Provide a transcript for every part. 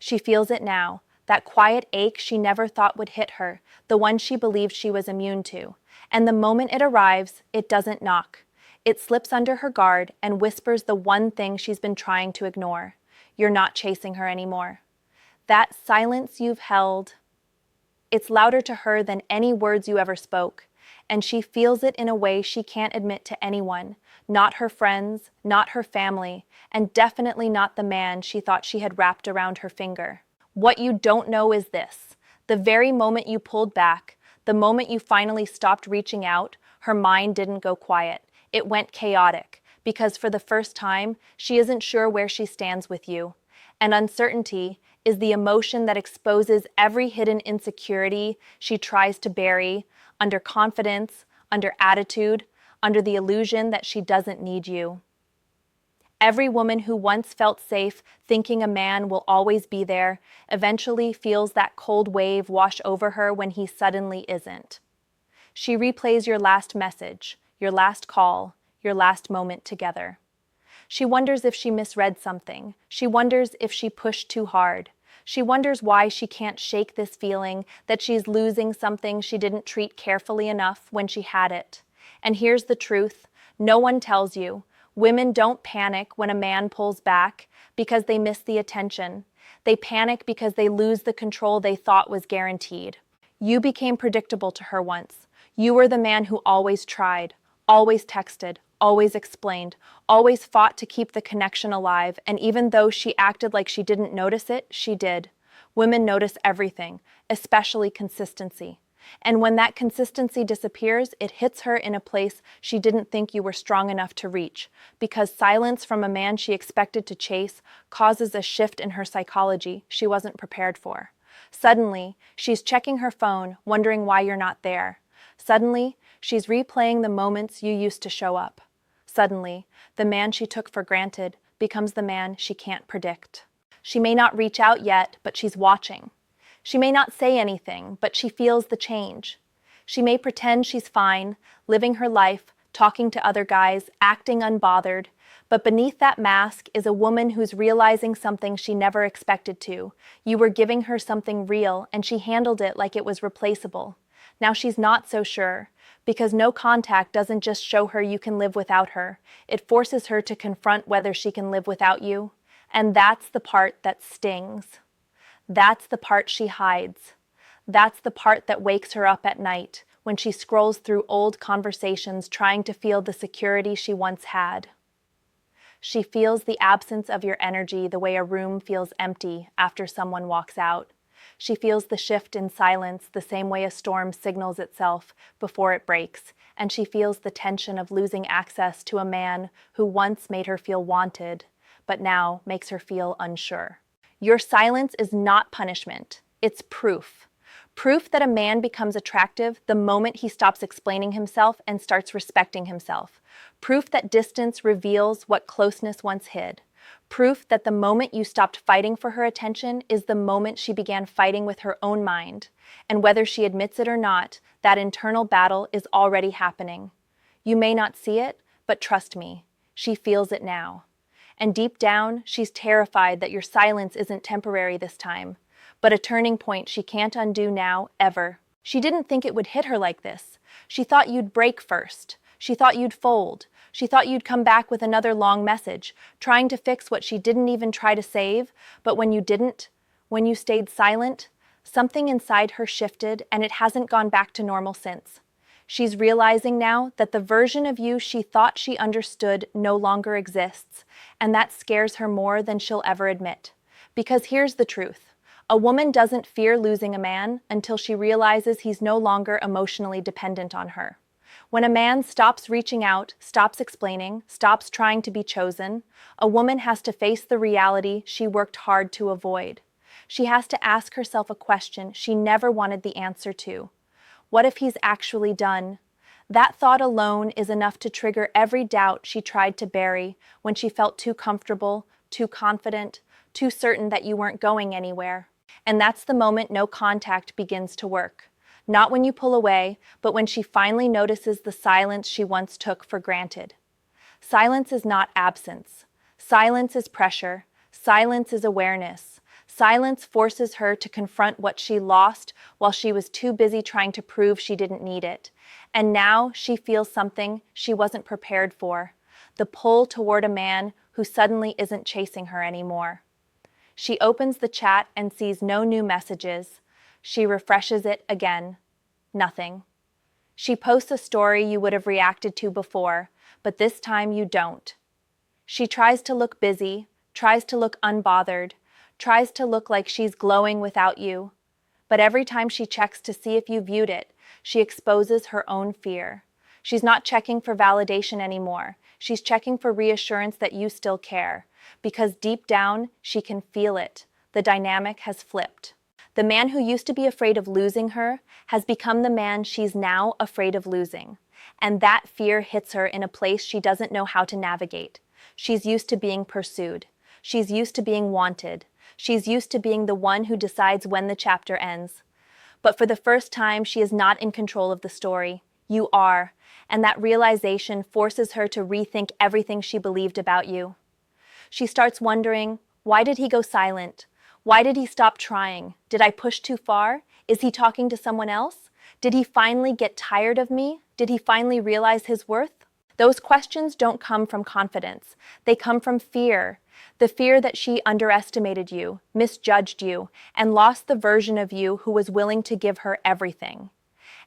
She feels it now, that quiet ache she never thought would hit her, the one she believed she was immune to. And the moment it arrives, it doesn't knock. It slips under her guard and whispers the one thing she's been trying to ignore. You're not chasing her anymore. That silence you've held, it's louder to her than any words you ever spoke, and she feels it in a way she can't admit to anyone, not her friends, not her family, and definitely not the man she thought she had wrapped around her finger. What you don't know is this: the very moment you pulled back, the moment you finally stopped reaching out, her mind didn't go quiet. It went chaotic, because for the first time, she isn't sure where she stands with you. And uncertainty is the emotion that exposes every hidden insecurity she tries to bury under confidence, under attitude, under the illusion that she doesn't need you. Every woman who once felt safe thinking a man will always be there eventually feels that cold wave wash over her when he suddenly isn't. She replays your last message, your last call, your last moment together. She wonders if she misread something. She wonders if she pushed too hard. She wonders why she can't shake this feeling that she's losing something she didn't treat carefully enough when she had it. And here's the truth: no one tells you. Women don't panic when a man pulls back because they miss the attention. They panic because they lose the control they thought was guaranteed. You became predictable to her once. You were the man who always tried, always texted, always explained, always fought to keep the connection alive, and even though she acted like she didn't notice it, she did. Women notice everything, especially consistency. And when that consistency disappears, it hits her in a place she didn't think you were strong enough to reach, because silence from a man she expected to chase causes a shift in her psychology she wasn't prepared for. Suddenly, she's checking her phone, wondering why you're not there. Suddenly, she's replaying the moments you used to show up. Suddenly, the man she took for granted becomes the man she can't predict. She may not reach out yet, but she's watching. She may not say anything, but she feels the change. She may pretend she's fine, living her life, talking to other guys, acting unbothered, but beneath that mask is a woman who's realizing something she never expected to. You were giving her something real, and she handled it like it was replaceable. Now she's not so sure, because no contact doesn't just show her you can live without her. It forces her to confront whether she can live without you. And that's the part that stings. That's the part she hides. That's the part that wakes her up at night when she scrolls through old conversations trying to feel the security she once had. She feels the absence of your energy the way a room feels empty after someone walks out. She feels the shift in silence the same way a storm signals itself before it breaks, and she feels the tension of losing access to a man who once made her feel wanted, but now makes her feel unsure. Your silence is not punishment, it's proof. Proof that a man becomes attractive the moment he stops explaining himself and starts respecting himself. Proof that distance reveals what closeness once hid. Proof that the moment you stopped fighting for her attention is the moment she began fighting with her own mind. And whether she admits it or not, that internal battle is already happening. You may not see it, but trust me, she feels it now. And deep down, she's terrified that your silence isn't temporary this time, but a turning point she can't undo now, ever. She didn't think it would hit her like this. She thought you'd break first. She thought you'd fold. She thought you'd come back with another long message, trying to fix what she didn't even try to save. But when you didn't, when you stayed silent, something inside her shifted, and it hasn't gone back to normal since. She's realizing now that the version of you she thought she understood no longer exists, and that scares her more than she'll ever admit. Because here's the truth: a woman doesn't fear losing a man until she realizes he's no longer emotionally dependent on her. When a man stops reaching out, stops explaining, stops trying to be chosen, a woman has to face the reality she worked hard to avoid. She has to ask herself a question she never wanted the answer to. What if he's actually done? That thought alone is enough to trigger every doubt she tried to bury when she felt too comfortable, too confident, too certain that you weren't going anywhere. And that's the moment no contact begins to work. Not when you pull away, but when she finally notices the silence she once took for granted. Silence is not absence. Silence is pressure. Silence is awareness. Silence forces her to confront what she lost while she was too busy trying to prove she didn't need it. And now she feels something she wasn't prepared for, the pull toward a man who suddenly isn't chasing her anymore. She opens the chat and sees no new messages. She refreshes it again. Nothing. She posts a story you would have reacted to before, but this time you don't. She tries to look busy, tries to look unbothered, tries to look like she's glowing without you. But every time she checks to see if you viewed it, she exposes her own fear. She's not checking for validation anymore. She's checking for reassurance that you still care. Because deep down, she can feel it. The dynamic has flipped. The man who used to be afraid of losing her has become the man she's now afraid of losing. And that fear hits her in a place she doesn't know how to navigate. She's used to being pursued. She's used to being wanted. She's used to being the one who decides when the chapter ends. But for the first time, she is not in control of the story. You are. And that realization forces her to rethink everything she believed about you. She starts wondering, why did he go silent? Why did he stop trying? Did I push too far? Is he talking to someone else? Did he finally get tired of me? Did he finally realize his worth? Those questions don't come from confidence. They come from fear. The fear that she underestimated you, misjudged you, and lost the version of you who was willing to give her everything.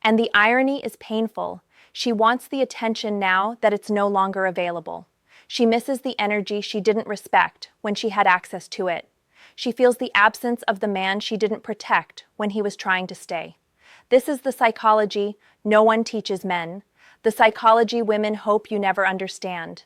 And the irony is painful. She wants the attention now that it's no longer available. She misses the energy she didn't respect when she had access to it. She feels the absence of the man she didn't protect when he was trying to stay. This is the psychology no one teaches men, the psychology women hope you never understand.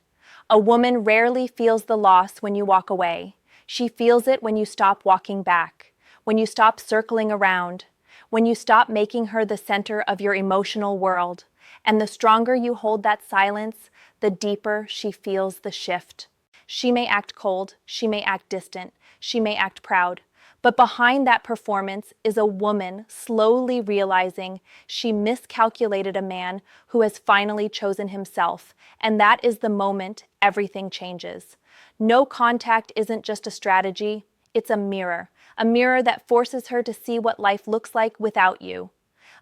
A woman rarely feels the loss when you walk away. She feels it when you stop walking back, when you stop circling around, when you stop making her the center of your emotional world. And the stronger you hold that silence, the deeper she feels the shift. She may act cold, she may act distant, she may act proud, but behind that performance is a woman slowly realizing she miscalculated a man who has finally chosen himself, and that is the moment everything changes. No contact isn't just a strategy, it's a mirror that forces her to see what life looks like without you.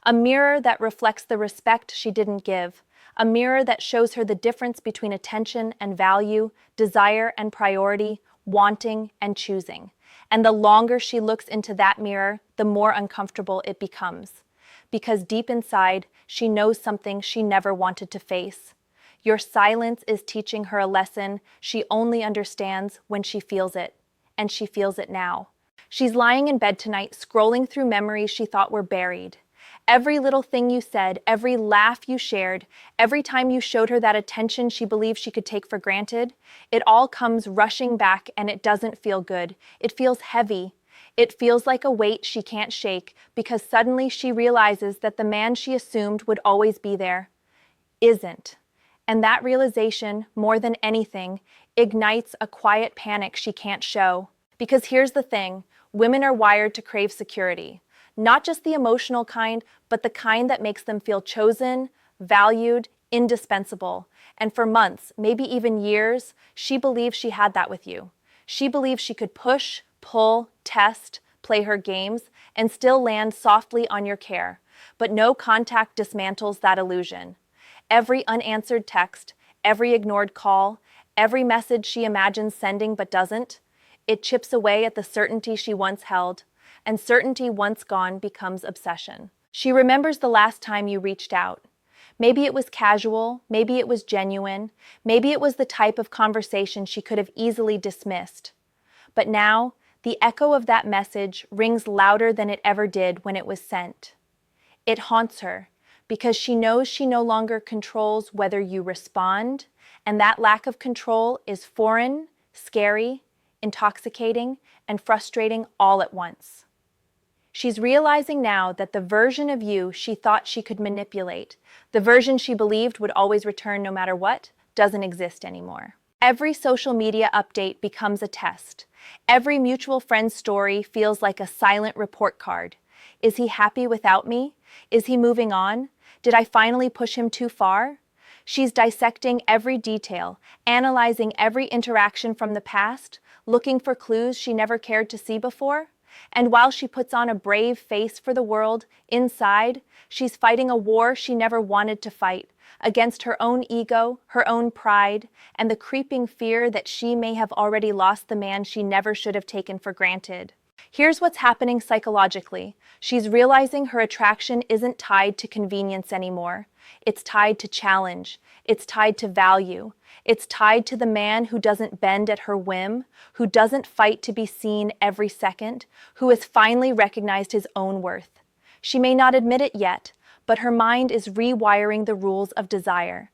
A mirror that reflects the respect she didn't give. A mirror that shows her the difference between attention and value, desire and priority, wanting and choosing. And the longer she looks into that mirror, the more uncomfortable it becomes. Because deep inside, she knows something she never wanted to face. Your silence is teaching her a lesson she only understands when she feels it. And she feels it now. She's lying in bed tonight, scrolling through memories she thought were buried. Every little thing you said, every laugh you shared, every time you showed her that attention she believed she could take for granted, it all comes rushing back and it doesn't feel good. It feels heavy. It feels like a weight she can't shake because suddenly she realizes that the man she assumed would always be there isn't. And that realization, more than anything, ignites a quiet panic she can't show. Because here's the thing, women are wired to crave security. Not just the emotional kind, but the kind that makes them feel chosen, valued, indispensable. And for months, maybe even years, she believed she had that with you. She believed she could push, pull, test, play her games, and still land softly on your care. But no contact dismantles that illusion. Every unanswered text, every ignored call, every message she imagines sending but doesn't, it chips away at the certainty she once held. And certainty once gone becomes obsession. She remembers the last time you reached out. Maybe it was casual, maybe it was genuine, maybe it was the type of conversation she could have easily dismissed. But now, the echo of that message rings louder than it ever did when it was sent. It haunts her because she knows she no longer controls whether you respond, and that lack of control is foreign, scary, intoxicating, and frustrating all at once. She's realizing now that the version of you she thought she could manipulate, the version she believed would always return no matter what, doesn't exist anymore. Every social media update becomes a test. Every mutual friend's story feels like a silent report card. Is he happy without me? Is he moving on? Did I finally push him too far? She's dissecting every detail, analyzing every interaction from the past, looking for clues she never cared to see before? And while she puts on a brave face for the world, inside, she's fighting a war she never wanted to fight, against her own ego, her own pride, and the creeping fear that she may have already lost the man she never should have taken for granted. Here's what's happening psychologically. She's realizing her attraction isn't tied to convenience anymore. It's tied to challenge. It's tied to value. It's tied to the man who doesn't bend at her whim, who doesn't fight to be seen every second, who has finally recognized his own worth. She may not admit it yet, but her mind is rewiring the rules of desire.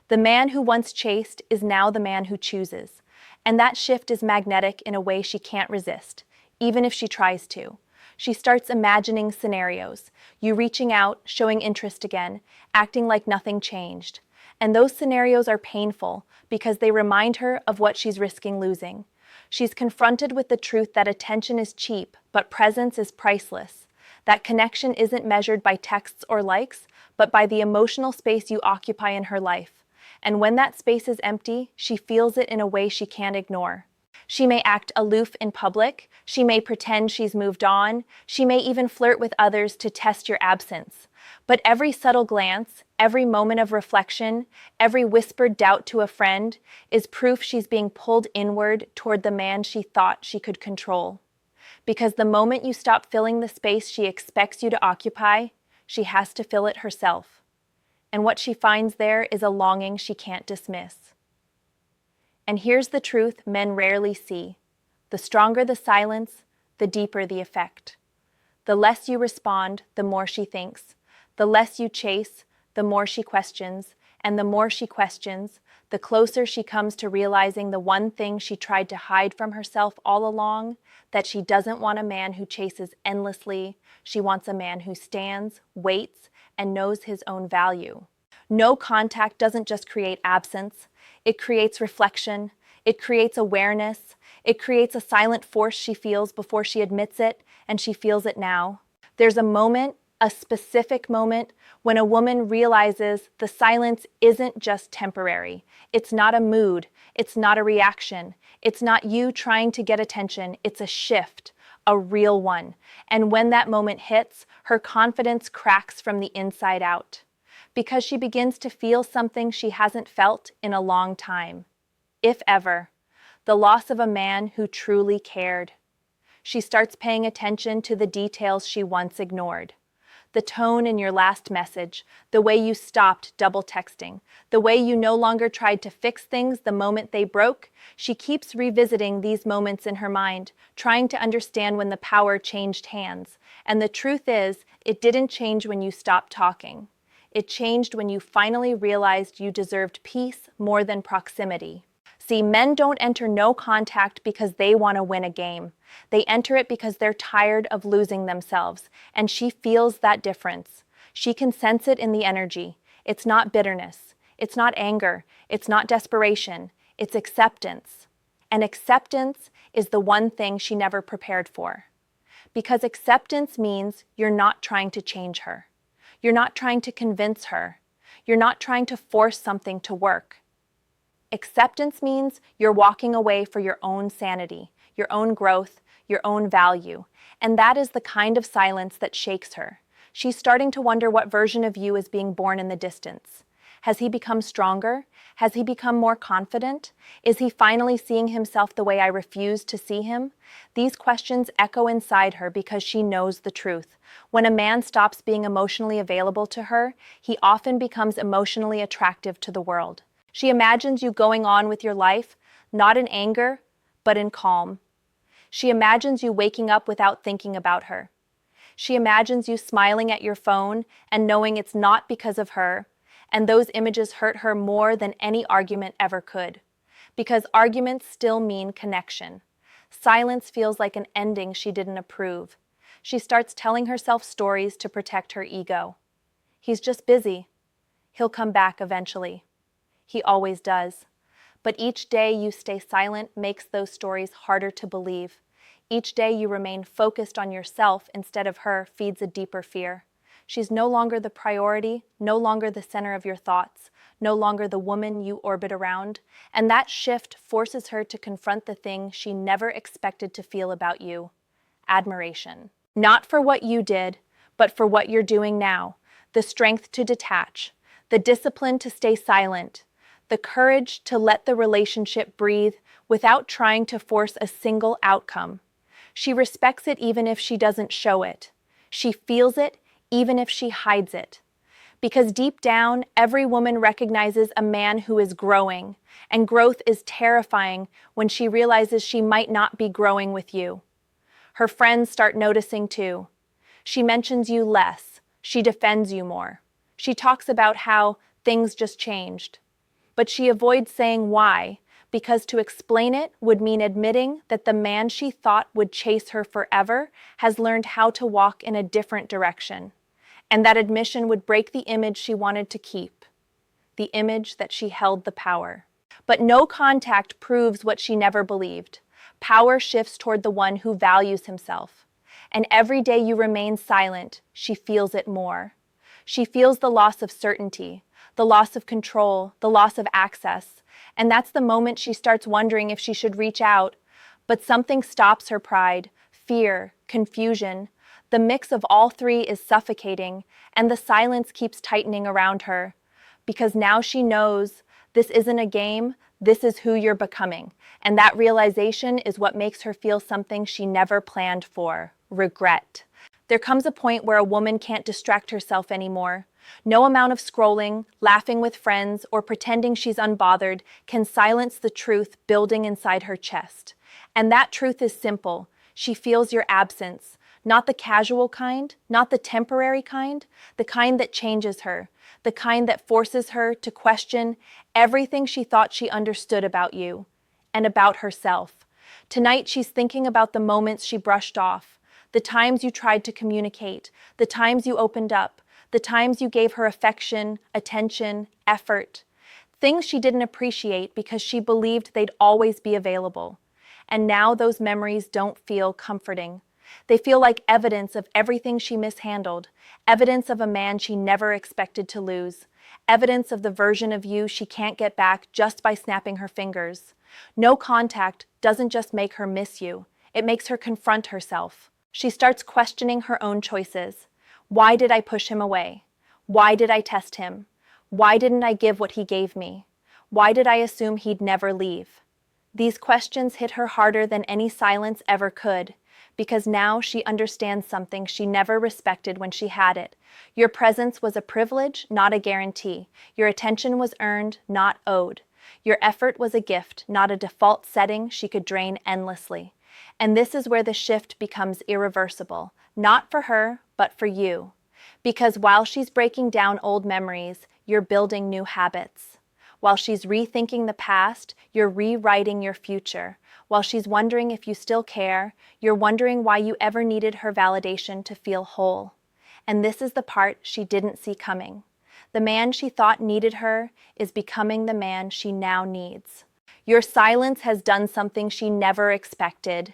The man who once chased is now the man who chooses. And that shift is magnetic in a way she can't resist, even if she tries to. She starts imagining scenarios, you reaching out, showing interest again, acting like nothing changed. And those scenarios are painful because they remind her of what she's risking losing. She's confronted with the truth that attention is cheap, but presence is priceless. That connection isn't measured by texts or likes, but by the emotional space you occupy in her life. And when that space is empty, she feels it in a way she can't ignore. She may act aloof in public, she may pretend she's moved on, she may even flirt with others to test your absence. But every subtle glance, every moment of reflection, every whispered doubt to a friend is proof she's being pulled inward toward the man she thought she could control. Because the moment you stop filling the space she expects you to occupy, she has to fill it herself. And what she finds there is a longing she can't dismiss. And here's the truth men rarely see. The stronger the silence, the deeper the effect. The less you respond, the more she thinks. The less you chase, the more she questions. And the more she questions, the closer she comes to realizing the one thing she tried to hide from herself all along, that she doesn't want a man who chases endlessly. She wants a man who stands, waits, and knows his own value. No contact doesn't just create absence. It creates reflection. It creates awareness. It creates a silent force she feels before she admits it, and she feels it now. There's a moment, a specific moment, when a woman realizes the silence isn't just temporary. It's not a mood. It's not a reaction. It's not you trying to get attention. It's a shift, a real one. And when that moment hits, her confidence cracks from the inside out. Because she begins to feel something she hasn't felt in a long time, if ever, the loss of a man who truly cared. She starts paying attention to the details she once ignored. The tone in your last message, the way you stopped double texting, the way you no longer tried to fix things the moment they broke. She keeps revisiting these moments in her mind, trying to understand when the power changed hands. And the truth is, it didn't change when you stopped talking. It changed when you finally realized you deserved peace more than proximity. See, men don't enter no contact because they want to win a game. They enter it because they're tired of losing themselves, and she feels that difference. She can sense it in the energy. It's not bitterness. It's not anger. It's not desperation. It's acceptance. And acceptance is the one thing she never prepared for. Because acceptance means you're not trying to change her. You're not trying to convince her. You're not trying to force something to work. Acceptance means you're walking away for your own sanity, your own growth, your own value. And that is the kind of silence that shakes her. She's starting to wonder what version of you is being born in the distance. Has he become stronger? Has he become more confident? Is he finally seeing himself the way I refused to see him? These questions echo inside her because she knows the truth. When a man stops being emotionally available to her, he often becomes emotionally attractive to the world. She imagines you going on with your life, not in anger, but in calm. She imagines you waking up without thinking about her. She imagines you smiling at your phone and knowing it's not because of her, and those images hurt her more than any argument ever could. Because arguments still mean connection. Silence feels like an ending she didn't approve. She starts telling herself stories to protect her ego. He's just busy. He'll come back eventually. He always does. But each day you stay silent makes those stories harder to believe. Each day you remain focused on yourself instead of her feeds a deeper fear. She's no longer the priority, no longer the center of your thoughts, no longer the woman you orbit around, and that shift forces her to confront the thing she never expected to feel about you: admiration. Not for what you did, but for what you're doing now, the strength to detach, the discipline to stay silent, the courage to let the relationship breathe without trying to force a single outcome. She respects it even if she doesn't show it. She feels it even if she hides it. Because deep down, every woman recognizes a man who is growing, and growth is terrifying when she realizes she might not be growing with you. Her friends start noticing too. She mentions you less. She defends you more. She talks about how things just changed. But she avoids saying why, because to explain it would mean admitting that the man she thought would chase her forever has learned how to walk in a different direction. And that admission would break the image she wanted to keep, the image that she held the power. But no contact proves what she never believed. Power shifts toward the one who values himself. And every day you remain silent, she feels it more. She feels the loss of certainty, the loss of control, the loss of access. And that's the moment she starts wondering if she should reach out. But something stops her pride: fear, confusion. The mix of all three is suffocating, and the silence keeps tightening around her. Because now she knows this isn't a game, this is who you're becoming. And that realization is what makes her feel something she never planned for: regret. There comes a point where a woman can't distract herself anymore. No amount of scrolling, laughing with friends, or pretending she's unbothered can silence the truth building inside her chest. And that truth is simple. She feels your absence. Not the casual kind, not the temporary kind, the kind that changes her, the kind that forces her to question everything she thought she understood about you and about herself. Tonight, she's thinking about the moments she brushed off, the times you tried to communicate, the times you opened up, the times you gave her affection, attention, effort, things she didn't appreciate because she believed they'd always be available. And now those memories don't feel comforting. They feel like evidence of everything she mishandled, evidence of a man she never expected to lose, evidence of the version of you she can't get back just by snapping her fingers. No contact doesn't just make her miss you, it makes her confront herself. She starts questioning her own choices. Why did I push him away? Why did I test him? Why didn't I give what he gave me? Why did I assume he'd never leave? These questions hit her harder than any silence ever could, because now she understands something she never respected when she had it. Your presence was a privilege, not a guarantee. Your attention was earned, not owed. Your effort was a gift, not a default setting she could drain endlessly. And this is where the shift becomes irreversible, not for her, but for you. Because while she's breaking down old memories, you're building new habits. While she's rethinking the past, you're rewriting your future. While she's wondering if you still care, you're wondering why you ever needed her validation to feel whole. And this is the part she didn't see coming. The man she thought needed her is becoming the man she now needs. Your silence has done something she never expected.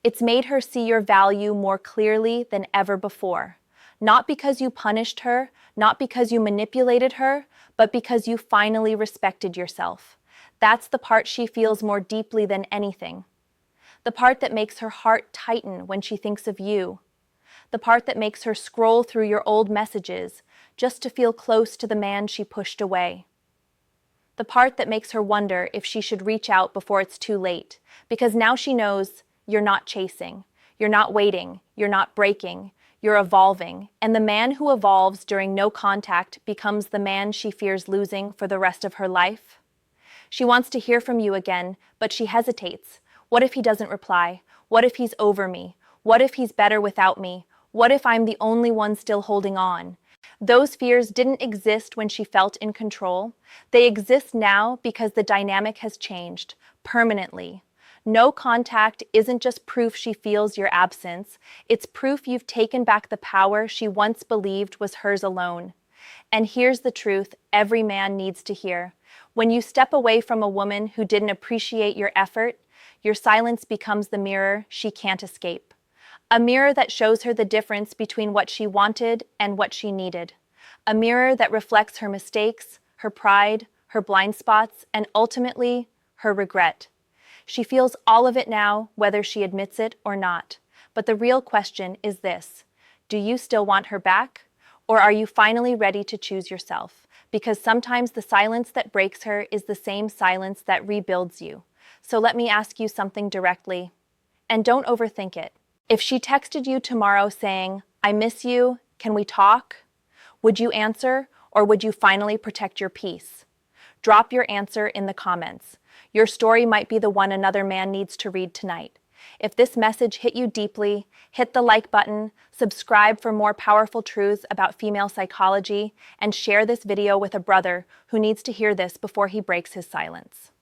It's made her see your value more clearly than ever before. Not because you punished her, not because you manipulated her, but because you finally respected yourself. That's the part she feels more deeply than anything. The part that makes her heart tighten when she thinks of you. The part that makes her scroll through your old messages just to feel close to the man she pushed away. The part that makes her wonder if she should reach out before it's too late, because now she knows you're not chasing, you're not waiting, you're not breaking, you're evolving, and the man who evolves during no contact becomes the man she fears losing for the rest of her life. She wants to hear from you again, but she hesitates. What if he doesn't reply? What if he's over me? What if he's better without me? What if I'm the only one still holding on? Those fears didn't exist when she felt in control. They exist now because the dynamic has changed, permanently. No contact isn't just proof she feels your absence. It's proof you've taken back the power she once believed was hers alone. And here's the truth every man needs to hear. When you step away from a woman who didn't appreciate your effort, your silence becomes the mirror she can't escape. A mirror that shows her the difference between what she wanted and what she needed. A mirror that reflects her mistakes, her pride, her blind spots, and ultimately, her regret. She feels all of it now, whether she admits it or not. But the real question is this: do you still want her back? Or are you finally ready to choose yourself? Because sometimes the silence that breaks her is the same silence that rebuilds you. So let me ask you something directly, and don't overthink it. If she texted you tomorrow saying, "I miss you, can we talk?" would you answer, or would you finally protect your peace? Drop your answer in the comments. Your story might be the one another man needs to read tonight. If this message hit you deeply, hit the like button, subscribe for more powerful truths about female psychology, and share this video with a brother who needs to hear this before he breaks his silence.